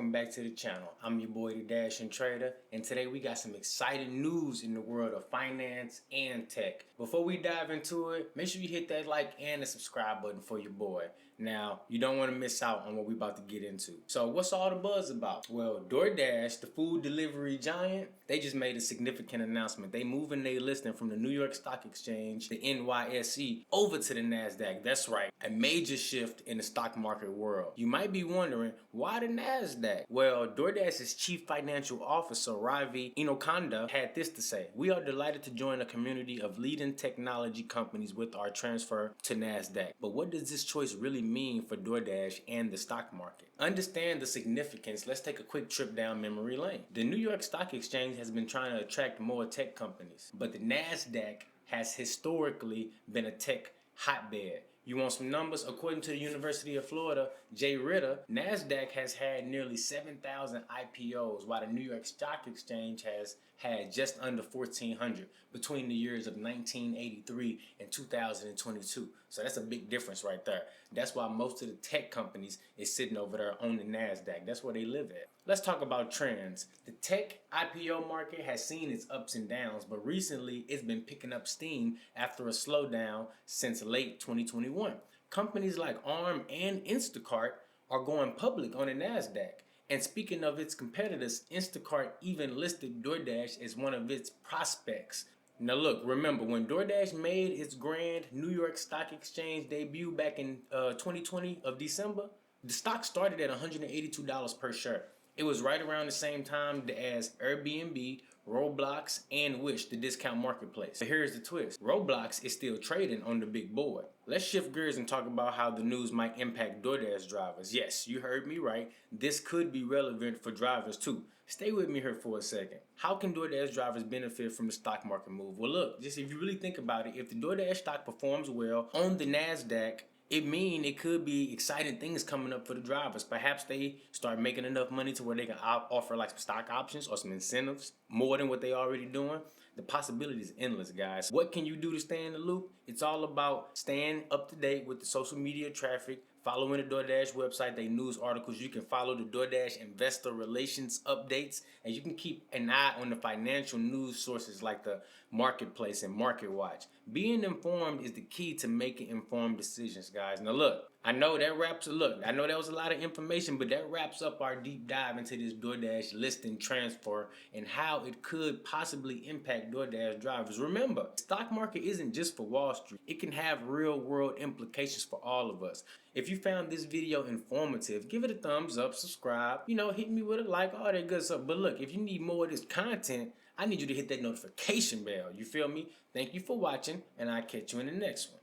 welcome back to the channel. I'm your boy, the Dashing Trader, and today we got some exciting news in the world of finance and tech. Before we dive into it, make sure you hit that like and the subscribe button for your boy. Now, you don't want to miss out on what we're about to get into. So what's all the buzz about? Well, DoorDash, the food delivery giant, they just made a significant announcement. They moving their listing from the New York Stock Exchange, the NYSE, over to the NASDAQ. That's right, a major shift in the stock market world. You might be wondering, why the NASDAQ? Well, DoorDash's Chief Financial Officer, Ravi Inokanda, had this to say: "We are delighted to join a community of leading technology companies with our transfer to NASDAQ. But what does this choice really mean for DoorDash and the stock market? Understand the significance. Let's take a quick trip down memory lane. The New York Stock Exchange has been trying to attract more tech companies, but the NASDAQ has historically been a tech hotbed. You want some numbers? According to the University of Florida, Jay Ritter, NASDAQ has had nearly 7,000 IPOs, while the New York Stock Exchange has had just under 1,400 between the years of 1983 and 2022. So that's a big difference right there. That's why most of the tech companies is sitting over there on the NASDAQ. That's where they live at. Let's talk about trends. The tech IPO market has seen its ups and downs, but recently it's been picking up steam after a slowdown since late 2021. Companies like Arm and Instacart are going public on the NASDAQ. And speaking of its competitors, Instacart even listed DoorDash as one of its prospects. Now look, remember when DoorDash made its grand New York Stock Exchange debut back in 2020 of December, the stock started at $182 per share. It was right around the same time as Airbnb, Roblox, and Wish, the discount marketplace. But here's the twist. Roblox is still trading on the big board. Let's shift gears and talk about how the news might impact DoorDash drivers. Yes, you heard me right. This could be relevant for drivers too. Stay with me here for a second. How can DoorDash drivers benefit from the stock market move? Well, look, just if you really think about it, if the DoorDash stock performs well on the NASDAQ, it could be exciting things coming up for the drivers. Perhaps they start making enough money to where they can offer like some stock options or some incentives more than what they already doing. The possibility is endless, guys. What can you do to stay in the loop? It's all about staying up to date with the social media traffic, following the DoorDash website, they news articles. You can follow the DoorDash investor relations updates, and you can keep an eye on the financial news sources like the Marketplace and Market Watch. Being informed is the key to making informed decisions, guys. Now look, I know that was a lot of information, but that wraps up our deep dive into this DoorDash listing transfer and how it could possibly impact DoorDash drivers. Remember, the stock market isn't just for Wall Street. It can have real world implications for all of us. If you found this video informative, give it a thumbs up, subscribe, hit me with a like, all that good stuff. But look, if you need more of this content, I need you to hit that notification bell. You feel me? Thank you for watching, and I'll catch you in the next one.